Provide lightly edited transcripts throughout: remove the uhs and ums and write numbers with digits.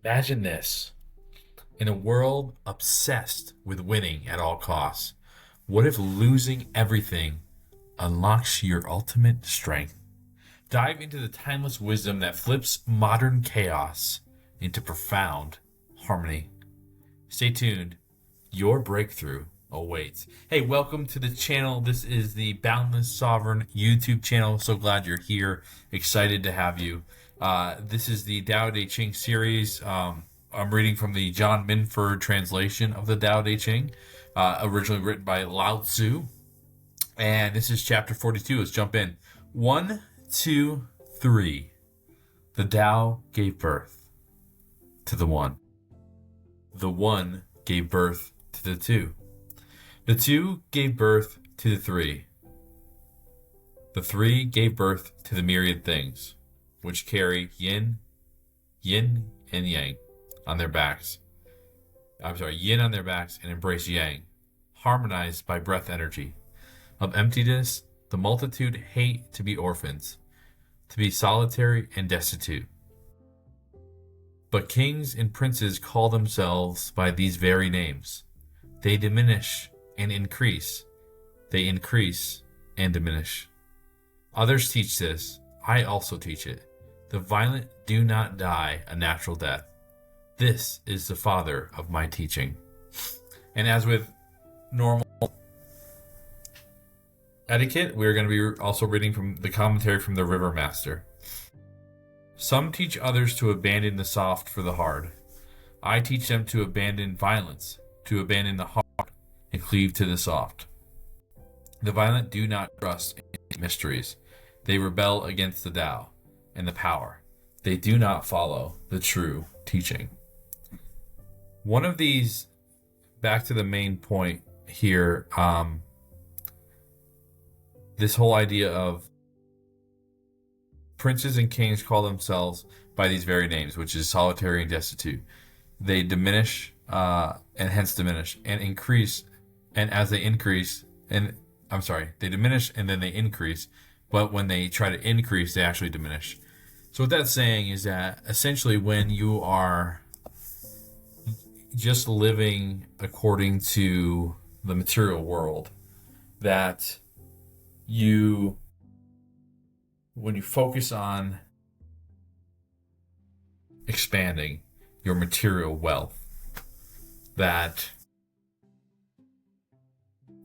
Imagine this. In a world obsessed with winning at all costs, what if losing everything unlocks your ultimate strength? Dive into the timeless wisdom that flips modern chaos into profound harmony. Stay tuned. Your breakthrough awaits. Hey, welcome to the channel. This is the Boundless Sovereign YouTube channel. So glad you're here. Excited to have you. This is the Tao Te Ching series. I'm reading from the John Minford translation of the Tao Te Ching, originally written by Lao Tzu. And this is chapter 42. Let's jump in. 1, 2, 3. The Tao gave birth to the One. The One gave birth to the Two. The Two gave birth to the Three. The Three gave birth to the myriad things, which carry yin and yang on their backs. Yin on their backs and embrace yang, harmonized by breath energy. Of emptiness, the multitude hate to be orphans, to be solitary and destitute. But kings and princes call themselves by these very names. They diminish and increase. They increase and diminish. Others teach this. I also teach it. The violent do not die a natural death. This is the father of my teaching. And as with normal etiquette, we're going to be also reading from the commentary from the River Master. Some teach others to abandon the soft for the hard. I teach them to abandon violence, to abandon the hard, and cleave to the soft. The violent do not trust in mysteries. They rebel against the Tao and the power. They do not follow the true teaching. One of these, back to the main point here, this whole idea of princes and kings call themselves by these very names, which is solitary and destitute. They diminish, and hence diminish, and increase, and as they increase, they diminish and then they increase, but when they try to increase, they actually diminish. So what that's saying is that essentially when you are just living according to the material world, that when you focus on expanding your material wealth, that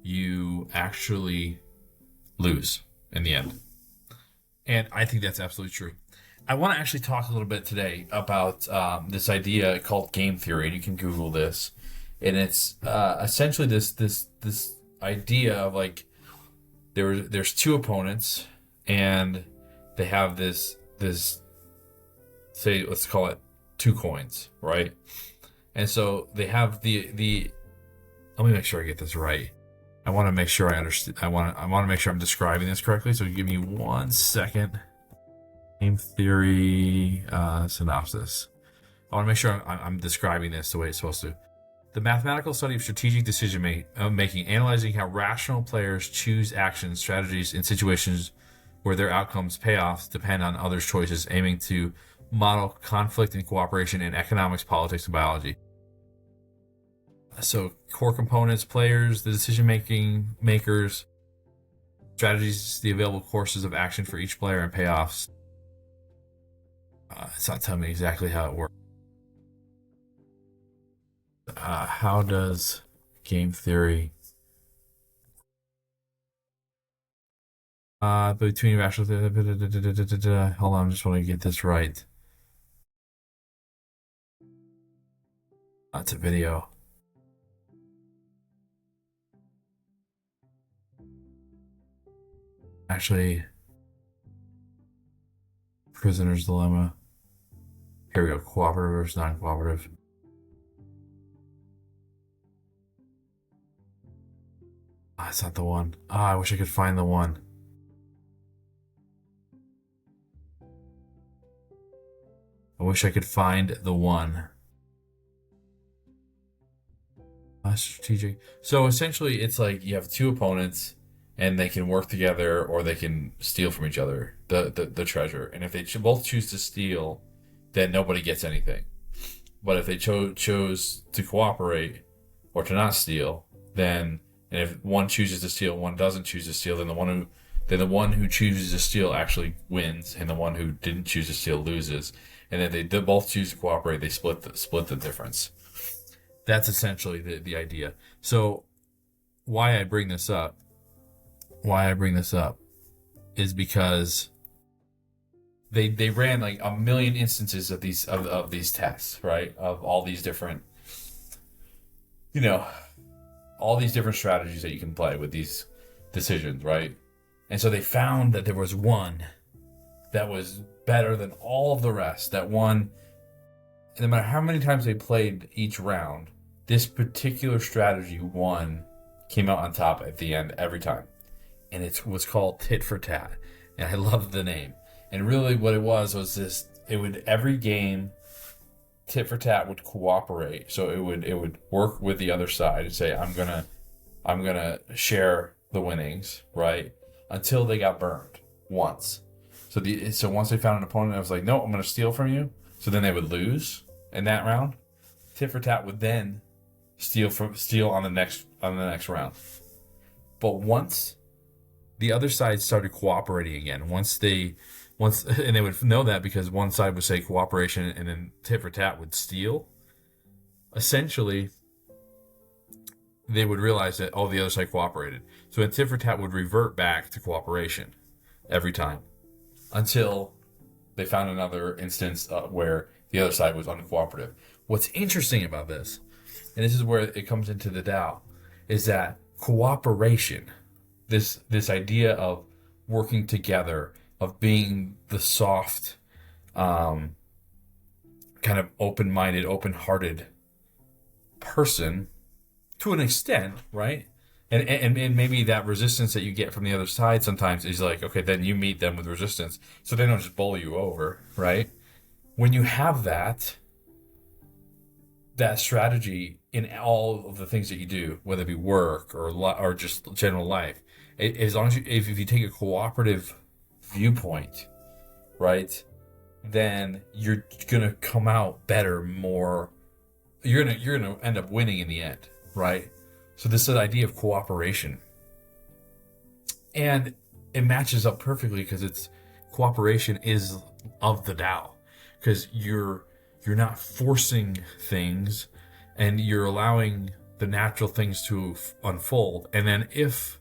you actually lose in the end. And I think that's absolutely true. I want to actually talk a little bit today about this idea called game theory, and you can Google this. And it's essentially this idea of like there's two opponents, and they have this say, let's call it two coins, right? And so they have the let me make sure I get this right. I want to make sure I understand. I want to make sure I'm describing this correctly. So give me 1 second. Game theory synopsis. I want to make sure I'm describing this the way it's supposed to. The mathematical study of strategic decision making, analyzing how rational players choose actions, strategies in situations where their outcomes, payoffs, depend on others' choices, aiming to model conflict and cooperation in economics, politics, and biology. So core components, players, the decision-making makers, strategies, the available courses of action for each player, and payoffs. It's not telling me exactly how it works. How does game theory between rational hold on, I just want to get this right. That's a video. Actually, prisoner's dilemma. Here we go. Cooperative versus non-cooperative. That's not the one. I wish I could find the one. I wish I could find the one. Strategic. So essentially, it's like you have two opponents, and they can work together, or they can steal from each other the treasure. And if they both choose to steal, then nobody gets anything. But if they chose to cooperate or to not steal, then and if one chooses to steal, one doesn't choose to steal, then the one who chooses to steal actually wins, and the one who didn't choose to steal loses. And then they both choose to cooperate. They split the difference. That's essentially the idea. So why I bring this up is because they ran like a million instances of these tests, right? Of all these different, all these different strategies that you can play with these decisions, right? And so they found that there was one that was better than all of the rest. That one, no matter how many times they played each round, this particular strategy came out on top at the end every time. And it was called tit for tat. And I love the name. And really what it was this, every game, tit for tat would cooperate. So it would work with the other side and say, I'm gonna share the winnings, right? Until they got burned once. So once they found an opponent that was like, no, I'm gonna steal from you. So then they would lose in that round. Tit for tat would then steal on the next round. But once the other side started cooperating again, and they would know that because one side would say cooperation and then tit for tat would steal. Essentially, they would realize that, the other side cooperated. So then tit for tat would revert back to cooperation every time until they found another instance where the other side was uncooperative. What's interesting about this, and this is where it comes into the Tao, is that cooperation, this idea of working together, of being the soft, kind of open-minded, open-hearted person to an extent, right? And maybe that resistance that you get from the other side sometimes is like, okay, then you meet them with resistance. So they don't just bowl you over, right? When you have that strategy in all of the things that you do, whether it be work or just general life, as long as if you take a cooperative viewpoint, right, then you're gonna come out better, more. You're gonna end up winning in the end, right? So this is the idea of cooperation, and it matches up perfectly because cooperation is of the Tao, because you're not forcing things, and you're allowing the natural things to unfold. And then if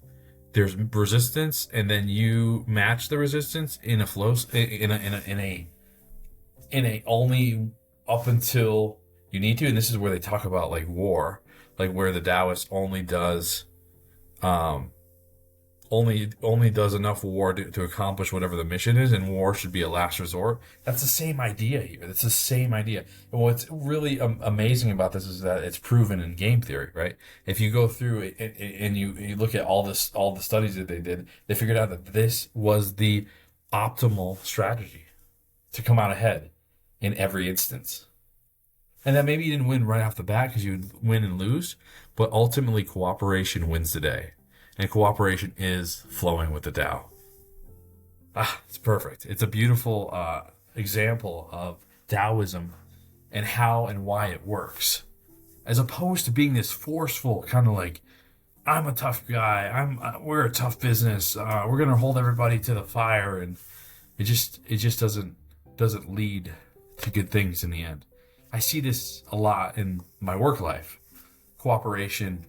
there's resistance, and then you match the resistance in a flow, in a only up until you need to. And this is where they talk about like war, like where the Taoist only does enough war to accomplish whatever the mission is, and war should be a last resort. That's the same idea here. That's the same idea. And what's really amazing about this is that it's proven in game theory, right? If you go through it and you look at all the studies that they did, they figured out that this was the optimal strategy to come out ahead in every instance. And that maybe you didn't win right off the bat because you would win and lose, but ultimately cooperation wins the day. And cooperation is flowing with the Tao. It's perfect. It's a beautiful example of Taoism and how and why it works. As opposed to being this forceful kind of like, I'm a tough guy. We're a tough business. We're gonna hold everybody to the fire, and it just doesn't lead to good things in the end. I see this a lot in my work life. Cooperation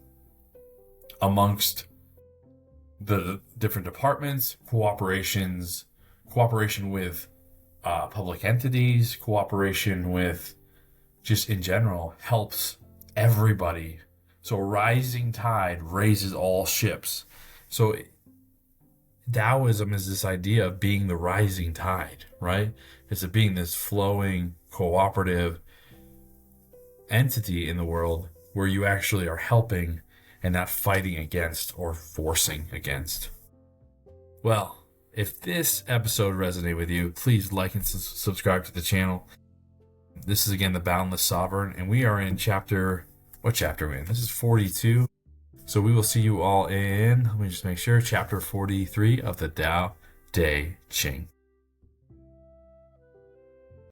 amongst the different departments, cooperation with public entities, cooperation with just in general helps everybody. So a rising tide raises all ships. So Taoism is this idea of being the rising tide, right? It's of being this flowing, cooperative entity in the world where you actually are helping and not fighting against or forcing against. Well, if this episode resonated with you, please like and subscribe to the channel. This is again the Boundless Sovereign, and we are in what chapter are we in? This is 42. So we will see you all in, let me just make sure, chapter 43 of the Tao Te Ching.